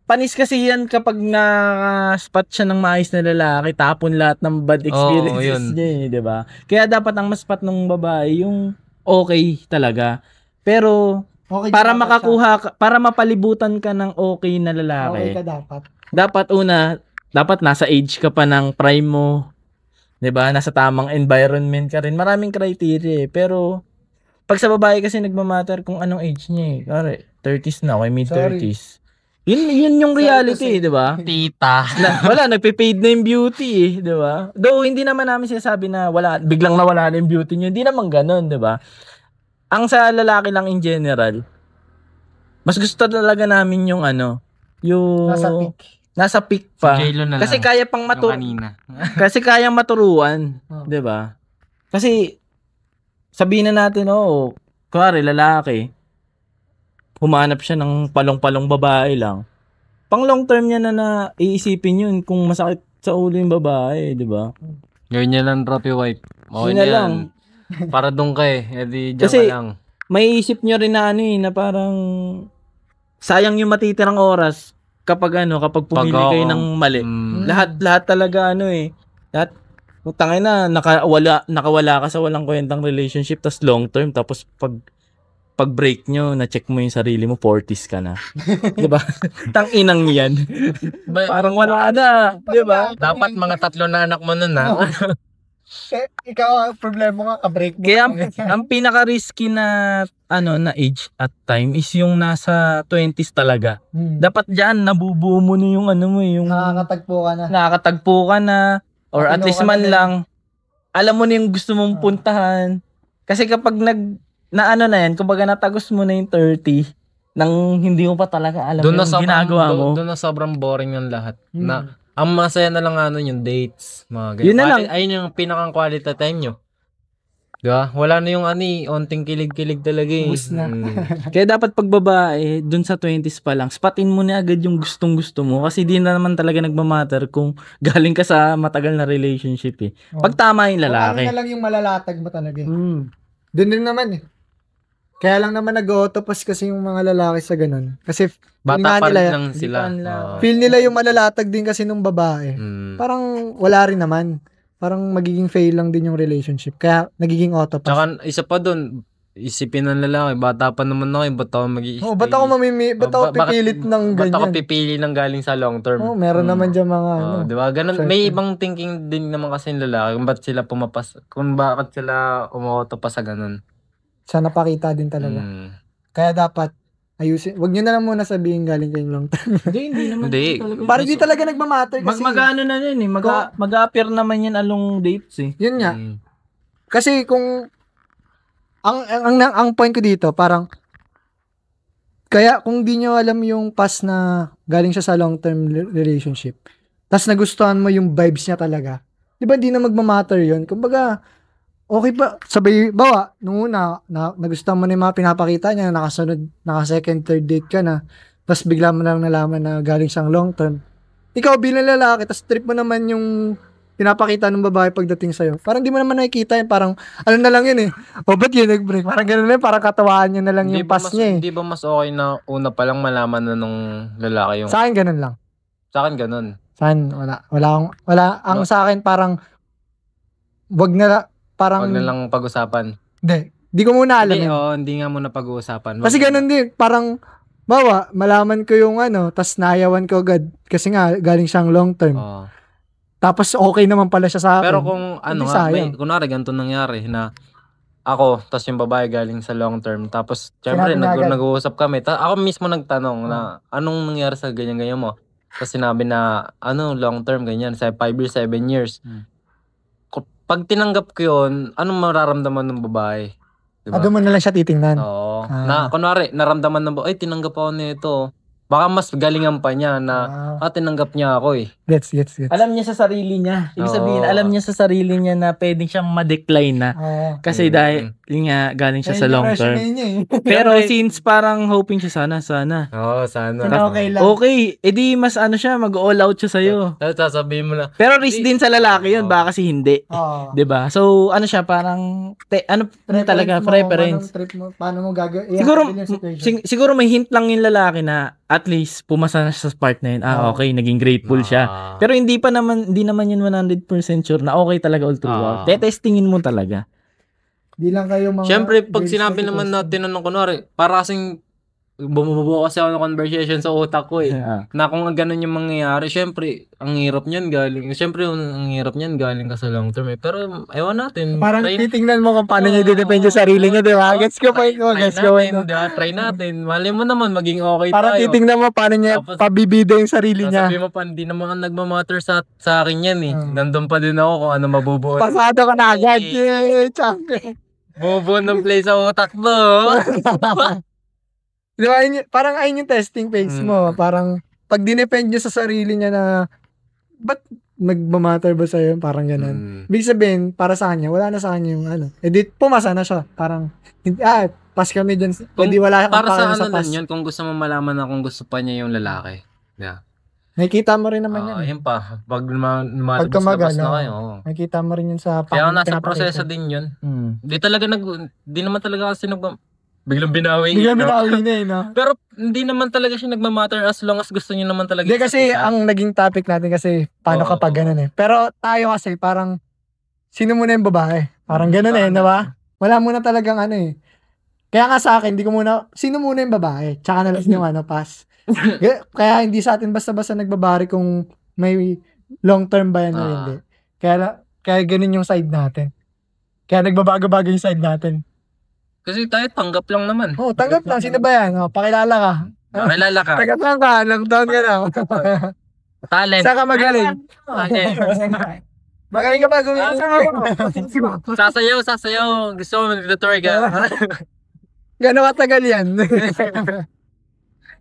panis kasi yan kapag na-spot siya ng maayos na lalaki, tapon lahat ng bad experiences yun. niya eh, di ba? Kaya dapat ang ma-spot ng babae, yung okay talaga. Pero, Okay para dapat makakuha ka, para mapalibutan ka ng okay na siya. Okay lalaki, ka dapat. dapat nasa age ka pa ng prime mo, 'di ba? Nasa tamang environment ka rin. Maraming criteria eh. Pero pag sa babae kasi nagmamatter kung anong age niya eh. Kare, 30s na, okay, mid-30s. Yun yung reality, 'di ba? Tita. Wala, nagpe-fade na yung beauty eh, 'di ba? Though hindi naman namin sinasabi na biglang nawala na yung beauty niya. Hindi naman ganoon, 'di ba? Ang sa lalaki lang in general, mas gusto talaga namin yung yung Nasa peak. nasa peak pa. Si J-Lo na Kasi lang. kaya pang Yung kanina. kasi kayang maturuan, Oh. 'di ba? Kasi sabihin na natin, kunwari lalaki, humanap siya ng palong-palong babae lang. Pang long term niya na iisipin yun kung masakit sa ulo yung babae, 'di ba? Gawin niya lang trophy wife. Okay Yun na na yan. lang. Para doon ka eh. Edi dyan Kasi- ka lang. May isip niyo rin na na parang sayang yung matitirang oras kapag pumili Pag kayo oo. ng mali. Mm. Lahat talaga lahat tangay na nakawala ka sa walang kwentang relationship tas long term tapos pag break nyo na check mo yung sarili mo 40s ka na. 'Di ba? Tang inang 'yan. Parang wala na, 'di ba? Dapat mga 3 na anak mo nun ha. Ikaw, problema ka, ka-break mo. Kaya ang pinaka-risky na na age at time is yung nasa 20s talaga. Dapat diyan nabubuo mo na yung yung Nakakatagpo ka na. nakakatagpo ka na or at Matino least ka na man din. lang alam mo na yung gusto mong puntahan. Kasi kapag na yan, kumbaga natagos mo na yung 30 nang hindi mo pa talaga alam Doon na yung ginagawa mo. Doon na sobrang boring yung lahat. Hmm. Na ang masaya na lang yung dates, mga ganyan. Yun na lang. Ayun yung pinakang quality time nyo. Diba? Wala na yung onting kilig-kilig talaga eh. Ubus na. Kaya dapat pag babae, dun sa 20s pa lang, spotin mo na agad yung gustong-gusto mo kasi di na naman talaga nagmamatter kung galing ka sa matagal na relationship eh. Pag tama yung Ano lalaki. na lang yung malalatag mo talaga. Hmm. Doon din naman eh. Kaya lang naman nag-autopass kasi yung mga lalaki sa ganun. Kasi Bata pa nila, rin lang sila. pa nila. Oo. feel nila yung malalatag din kasi nung babae. Mm. Parang wala rin naman. Parang magiging fail lang din yung relationship. Kaya nagiging autopass. Tsaka isa pa doon, isipin ng lalaki, bata pa naman ako, ba't ako mag-i-stay? Ba't ako ba't ako pipilit ng Ba't ako ganyan? pipili ng galing sa long term? Meron naman dyan mga Di ba? Ganun, Certain. may ibang thinking din naman kasi yung lalaki kung ba't sila bakit sila umuoto pa sa ganun. sana pakita din talaga. Mm. Kaya dapat ayusin. Wag niyo na lang muna sabihin galing kayong long term. Hindi naman. Hindi. talaga. Parang di talaga nagmamatter kasi. Mag-ano na yun eh. Mag-appear naman yan along dates eh. Yun nga. Mm. Kasi kung ang point ko dito, parang kaya kung di nyo alam yung past na galing siya sa long-term relationship, tas nagustuhan mo yung vibes niya talaga, di ba di na magmamatter yun? Kumbaga, okay pa, sabay, bawa, nung una, nagustuhan mo na yung mga pinapakita niya, naka second, third date ka na, tas bigla mo lang nalaman na galing siyang long-term. Ikaw bilang lalaki, tas trip mo naman yung pinapakita ng babae pagdating sa'yo. Parang di mo naman nakikita yun. Parang, ano na lang yun eh. O, ba't yun nag-break? Parang gano'n lang. Parang katawaan niya na lang yung past niya eh. Di ba mas okay na una pa lang malaman na nung lalaki yung... Sa akin, gano'n lang. Sa akin ganun. Sa akin, wala. Ang sa akin, parang, wag na, parang, Huwag na lang pag-usapan. di ko muna alam yun. Hindi nga muna pag-uusapan. Kasi gano'n din. Parang, bawa, malaman ko yung tas nayawan ko agad. Kasi nga, galing siyang long term. Oo. Tapos, okay naman pala siya sa akin. Pero kung Hindi sayang. kunwari ganito nangyari na ako, tas yung babae galing sa long term, tapos syempre Sinabi na agad. nag-uusap kami, ako mismo nagtanong na anong nangyari sa ganyan-ganyan mo? Tapos sinabi na long term ganyan, sa 5 years, 7 years. Pag tinanggap ko yun, anong mararamdaman ng babae? Diba? Doon mo na lang siya titingnan. Oo. Ah. Na kunwari naramdaman ng babae, tinanggap ako nito. Baka mas galingan pa niya na tinanggap niya ako eh. Gets. Alam niya sa sarili niya. Ibig sabihin, Oo. alam niya sa sarili niya na pwedeng siyang ma-decline na. Kasi dahil nga galing siya sa long term. Pero since parang hoping siya sana. Oo, sana. Okay lang. Okay, edi mas siya, mag-all out siya sa'yo. Tapos sasabihin mo na, Pero risk din sa lalaki yun, baka kasi hindi. Oo. 'Di ba? So siya parang talaga preference. Trip mo, paano mo Siguro yung situation? siguro may hint lang yung lalaki na at least pumasa na siya sa part na yun. Okay, naging grateful siya. Pero hindi naman yun 100% sure na okay talaga all throughout. Tetestingin mo talaga. Di lang kayo mga... Siyempre, pag sinabi naman natin kunwari, para kasing bumubuo kasi ako ng conversation sa utak ko na kung ganun yung mangyayari, syempre ang hirap niyan galing ka sa long term pero ewan natin, parang titingnan mo kung paano niya didepende sa sarili niya, di ba? Gets ko pa ito, try natin, mali mo naman maging okay parang tayo. titingnan mo paano niya pabibida yung sarili niya. Sabi mo pa, hindi naman nagmamatter sa akin yan nandun pa din ako kung ano mabubuo. Pasado ka na agad. Bubuo ng play sa utak mo. Di ba, parang ayun yung testing phase mo. Parang, pag dinepend niya sa sarili niya na, ba't nagmamatter ba sa'yo? Parang ganun. Ibig sabihin, para sa kanya, wala na sa kanya yung ano. Edit, pumasa na siya. Parang, pas kami dyan. Hindi wala para sa ano lang yun, kung gusto mo malaman na kung gusto pa niya yung lalaki. Yeah. Nakikita mo rin naman yan. Yun pa. Pag lumalabas na kayo. Nakikita mo rin yun sa kaya nasa proseso din yun. Di naman talaga kasi biglang binawi na no? Pero hindi naman talaga siya nagmamatter as long as gusto niyo naman talaga. Hindi kasi ang naging topic natin kasi paano kapag ganun Pero tayo kasi parang sino muna yung babae? Parang ganun di ba? Wala muna talagang Kaya nga sa akin, hindi ko muna, sino muna yung babae? Tsaka na lang yung pass. Kaya hindi sa atin basta-basta nagbabari kung may long term ba yan o hindi. Kaya ganun yung side natin. Kaya nagbabago-bago yung side natin. Kasi tayo tanggap lang naman. Tanggap lang. Sino ba yan? Pakilala ka. Pakilala ka. Tagat lang ka. Long taon ka na. Talent. Saan ka magaling? Magaling ka ba Sasayaw. Gusto mo mag-tour ka. Gano'n katagal yan?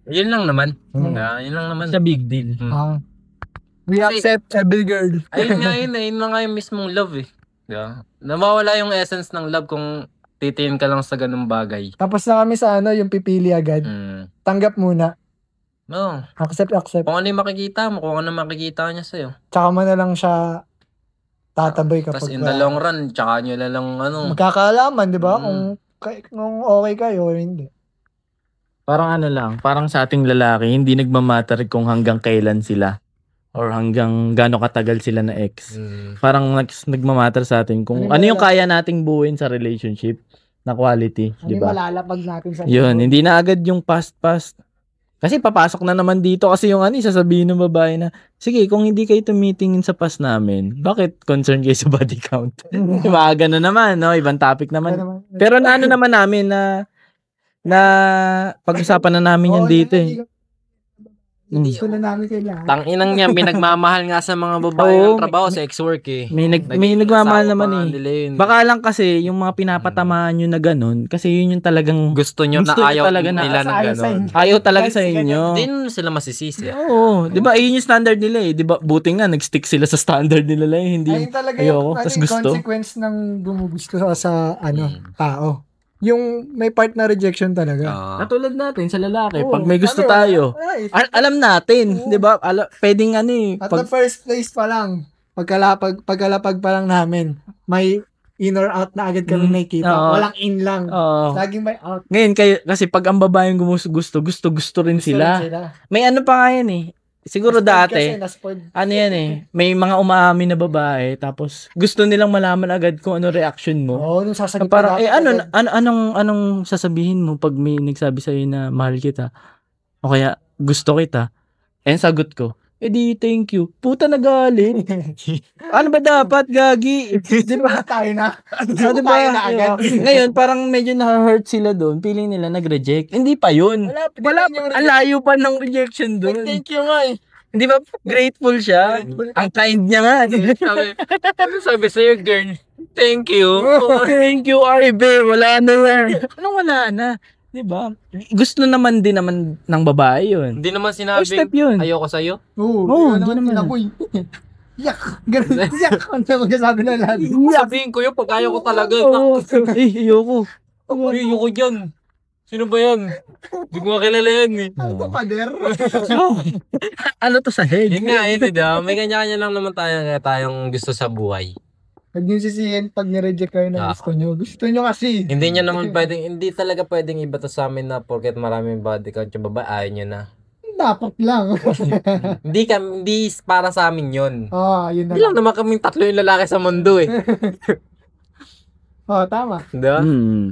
Yun lang naman. Yun lang naman. It's a big deal. We accept every girl. Ayun nga yung mismong love Nawawala yung essence ng love kung titiin ka lang sa ganung bagay. Tapos na kami sa yung pipili agad. Tanggap muna. No. Accept. Kung ano yung makikita mo, kung ano makikita niya sa'yo. Tsaka mo na lang siya tataboy kapag... Tapos in the long run, tsaka nyo na lang magkakaalaman, di ba? Kung okay kayo o hindi. Parang parang sa ating lalaki, hindi nagmamatter kung hanggang kailan sila or hanggang gaano katagal sila na ex. Parang nagmamatter sa atin kung ano yung kaya nating buuin sa relationship na quality, di ba? Malalapag natin sa yun, hindi na agad yung past. Kasi papasok na naman dito kasi yung sasabihin ng babae na, sige, kung hindi kayo tumitingin sa past namin, bakit concerned kayo sa body count? Maaga na naman, no? Ibang topic naman. Pero naman namin na pag-usapan na namin yan dito Gusto na namin kailangan. Tanginang niya, may nagmamahal nga sa mga babae ng trabaho sa ex-work May nagmamahal naman Baka lang kasi yung mga pinapatamaan nyo na ganun, kasi yun yung talagang gusto nyo na ayaw talaga nila na ganun. Ayaw talaga sa inyo. Hindi sila masisisi. Oo. Di ba, ayun yung standard nila Di ba, buti nga, nag-stick sila sa standard nila hindi ayun talaga yung consequence ng gumugusto sa tao. Yung may part na rejection talaga. Katulad natin sa lalaki, pag may gusto tayo, alam natin, 'di ba? Pwedeng At the first place pa lang, pagkalapag pa lang namin, may in or out na agad kami nakikita. Walang in lang. Laging may out. Ngayon kasi pag ang babaeng gusto rin sila. May pa nga yan Siguro dati, may mga umaamin na babae, tapos gusto nilang malaman agad kung ano reaction mo. Nung sasagot parang, anong sasabihin mo pag may nagsabi sa'yo na mahal kita, o kaya gusto kita, sagot ko, di thank you. Puta nagalit. Ano ba dapat, gagi? Di ba tayo na? Diba? Ngayon, parang medyo na-hurt sila doon. Feeling nila nag-reject. Hindi pa yun. Wala ang layo pa ng rejection doon. Thank you nga Hindi ba grateful siya? Ang kind niya nga. Sabi sa'yo, girl, thank you. Thank you, Arbe. Wala na yan. Anong wala na? Diba? Gusto naman din naman ng babae yun. Hindi naman sinabing ayoko sa'yo? Oo, hindi naman. Yak! Ganun. Yak! Ano magsasabi na lahat? Sabihin ko yun pag ayaw ko talaga. Ayoko. Ayoko dyan. Sino ba yan? Hindi ko kilala yan Ano to, pader? Ano to sa head? Yun nga, diba? May kanya-kanya lang naman tayong gusto sa buhay. Huwag nyo sisihin pag nireject kayo na gusto nyo. Gusto nyo kasi. Hindi talaga pwedeng iba to sa amin na porket maraming body count yung babae, ayaw nyo na. dapat lang. Hindi para sa amin yun. Yun na Hindi lang naman kaming tatlo yung lalaki sa mundo eh. Tama. Diba?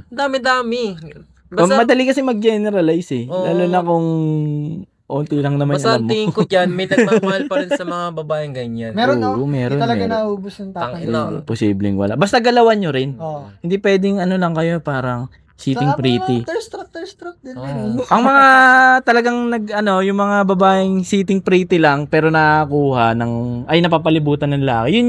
Dami-dami. Basta, Madali kasi mag-generalize eh. Oo. Lalo na kung onti lang naman basta alam mo. tingin ko dyan, may nagmamahal pa rin sa mga babaeng ganyan. Meron, Oo, meron, Hindi talaga meron. naubos yung tatay. Tangina. Posibleng wala. Basta galawan nyo rin. Oo. Hindi pwedeng ano lang kayo parang sitting pretty. Thirst-trap din. Ang mga talagang yung mga babaeng sitting pretty lang pero nakakuha napapalibutan ng lalaki.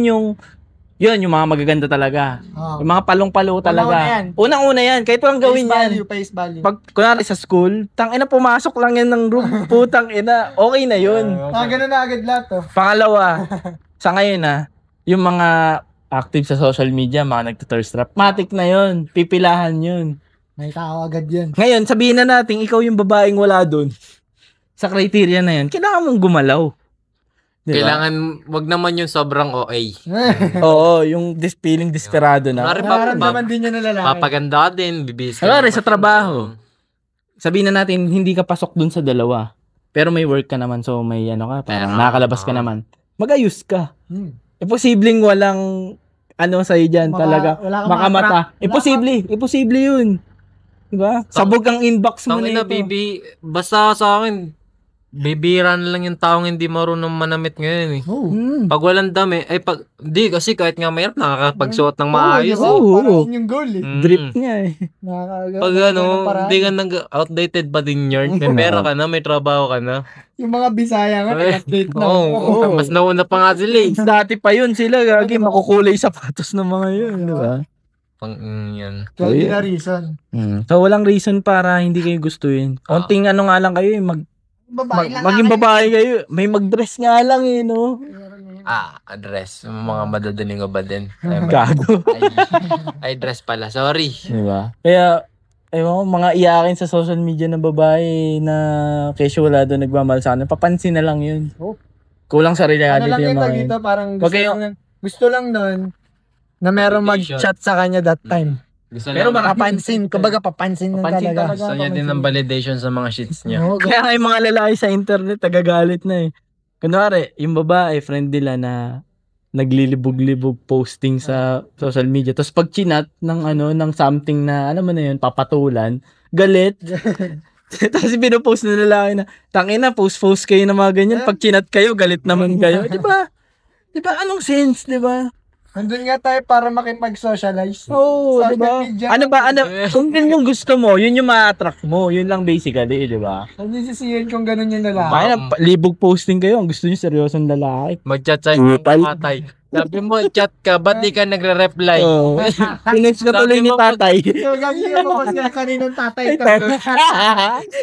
Yun yung mga magaganda talaga. Yung mga palong-palo talaga. Unang-una yan. Kahit walang gawin yan. Face value. Pag kunwari sa school, tangina pumasok lang yan ng room. Putang ina. Okay na yun. Ganun na agad lahat Pangalawa, sa ngayon yung mga active sa social media, mga nagtuthirst trap, matik na yun. Pipilahan yun. May tao agad yan. Ngayon, sabihin na natin, ikaw yung babaeng wala dun. Sa criteria na yun, kailangan mong gumalaw. Diba? Kailangan, wag naman yung sobrang OA. Oo, yung feeling desperado na. Nararamdaman din yun ng lalaki. Papaganda ka din, bibis ka. Kunwari, sa trabaho. Sabihin na natin, hindi ka pasok dun sa dalawa. Pero may work ka naman, so may parang nakakalabas ka naman. Mag-ayos ka. Posibleng walang sa'yo dyan talaga. Makamata. Imposible yun. Diba? Sabog ang inbox mo na ito. Basta sa akin, bibira na lang yung taong hindi marunong manamit ngayon eh. Pag walang dami, hindi kasi kahit nga mayroon nakakapagsuot ng maayos. Parang yung goal eh. Drip nga eh. Pag hindi ka outdated pa din yun. May pera ka na, may trabaho ka na. Yung mga Bisaya nga, update na. Mas nauna pa nga sila eh. Dati pa yun sila, gagi, makukulay sapatos ng mga yun, di ba? Yan. Kaya hindi na reason. So, walang reason para hindi kayo gustuin. Onting nga lang kayo, maging babae kayo. May mag-dress nga lang eh, no? Address. Mga madadaling ba din? Gago. Ay, dress pala. Sorry. Diba? Kaya, mga iyakin sa social media ng babae na casualado nagmamahal sa kanila, papansin na lang yun. Kulang sa reality lang yung yun mga yun. dito, parang gusto lang nun na meron mag-chat sa kanya that time. Pero papansin, kumbaga papansin na talaga. Gusto niya din ng validation sa mga shits niya. Kaya nga yung mga lalaki sa internet, nagagalit na eh. Kunwari, yung babae, friend nila na naglilibog-libog posting sa social media. Tapos pag chinat ng something na, alam mo na yun, papatulan, galit. Tapos pinopost na lalaki na, tangina, post kayo na mga ganyan. Pag chinat kayo, galit naman kayo. Di ba? Anong sense, di ba? Nandun nga tayo para makipag-socialize. Oo, di ba? Kung yun yung gusto mo, yun yung ma-attract mo. Yun lang basically, di ba? Hindi sisiyan kung ganun yung lalaki. Kaya na, libog posting kayo. Ang gusto nyo seryosong lalaki. Mag-chat sa yung tatay. Sabi mo, chat ka, ba't di ka nagre-reply? Oo. Pinex ka tuloy ni tatay. So, gagawin mo kasi kaninong tatay to.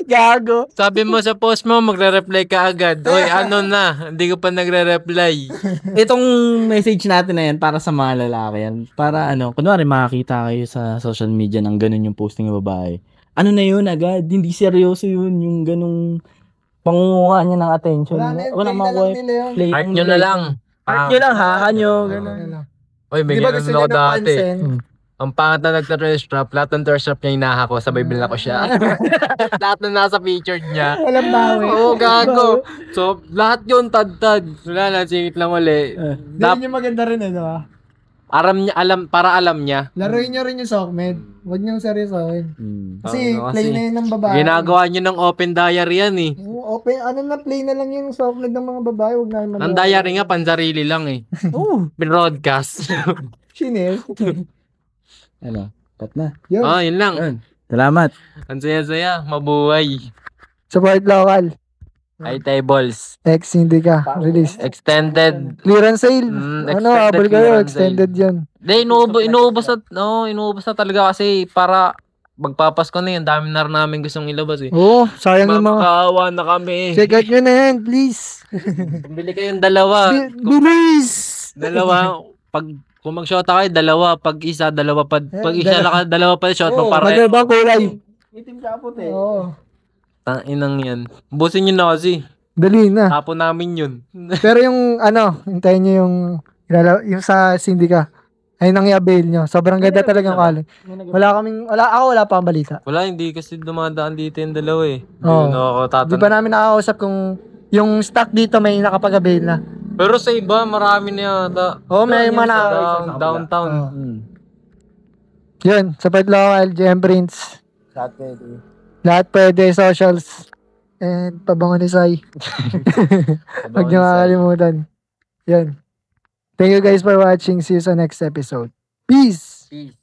Gago. Sabi mo sa post mo, magre-reply ka agad. Oy, hindi ko pa nagre-reply. Itong message natin na yan para sa mga lalaki yan. Para kunwari makakita kayo sa social media ng ganun yung posting ng babae. Na yun agad? Hindi seryoso yun. Yung ganung pangunguha niya ng attention. Wala makuha. Heart nyo na lang. Heart nyo lang, hakan nyo. Oy, may Diba ganun gusto ako niya dati. napansin? Ang pangat na nagta-thirst trap, lahat ng thirst trap niya hinaha ko, sabay bilhin ko siya. Lahat na nasa featured niya. Walang bawi. Oo, gago. So, lahat yun, tad-tad. Wala na, singit lang uli. Hindi yung maganda rin diba? Para alam niya. Laruin nyo rin yung Sockmed. Huwag nyo seryosohin. Kasi Oo, play kasi na yun ng babae. Ginagawa niyo ng open diary yan eh. Open, play na lang yung Sockmed ng mga babae. Huwag na naman. Ang diary nga, pansarili lang eh. Broadcast. Shinel. Cut na. Yun lang. Salamat. Ang saya-saya, mabuhay. Support local. Ay, tables. Hindi ka. Release. Extended. Clearance sale. Abol kayo. clearance Extended yan. Hindi, inuubos na talaga kasi para magpapasko na yun. Dami na rin namin gustong ilabas eh. Sayang yung mga. Makakaawa na kami. Check out nyo na yan, please. Bili kayong dalawa. Bilis! Dalawa. Kung mag-shota kayo, dalawa. Pag isa, dalawa pa. Pag isa, dalawa pa shot mo para. Magandang kulay. Itim kapot eh. Inang yan. Busin nyo na kasi. Dali na. Tapo namin yun. Pero yung hintayin nyo yung sa Syndicate. Ayun ang i-avail nyo. Sobrang ganda talagang quality. Wala pa ang balita. Wala, hindi kasi dumadaan dito yung dalawa eh. Oo. Hindi ako Di ba namin nakakausap kung yung stock dito may nakapag-avail na. Pero sa iba, marami na yata. Oo, may Yun mga sa downtown. Oo. Yun, support local, GM Prince. Lahat pwede, socials. And pabango ni Sai. Huwag niyo makakalimutan. Yun. Thank you guys for watching. See you sa next episode. Peace! Peace.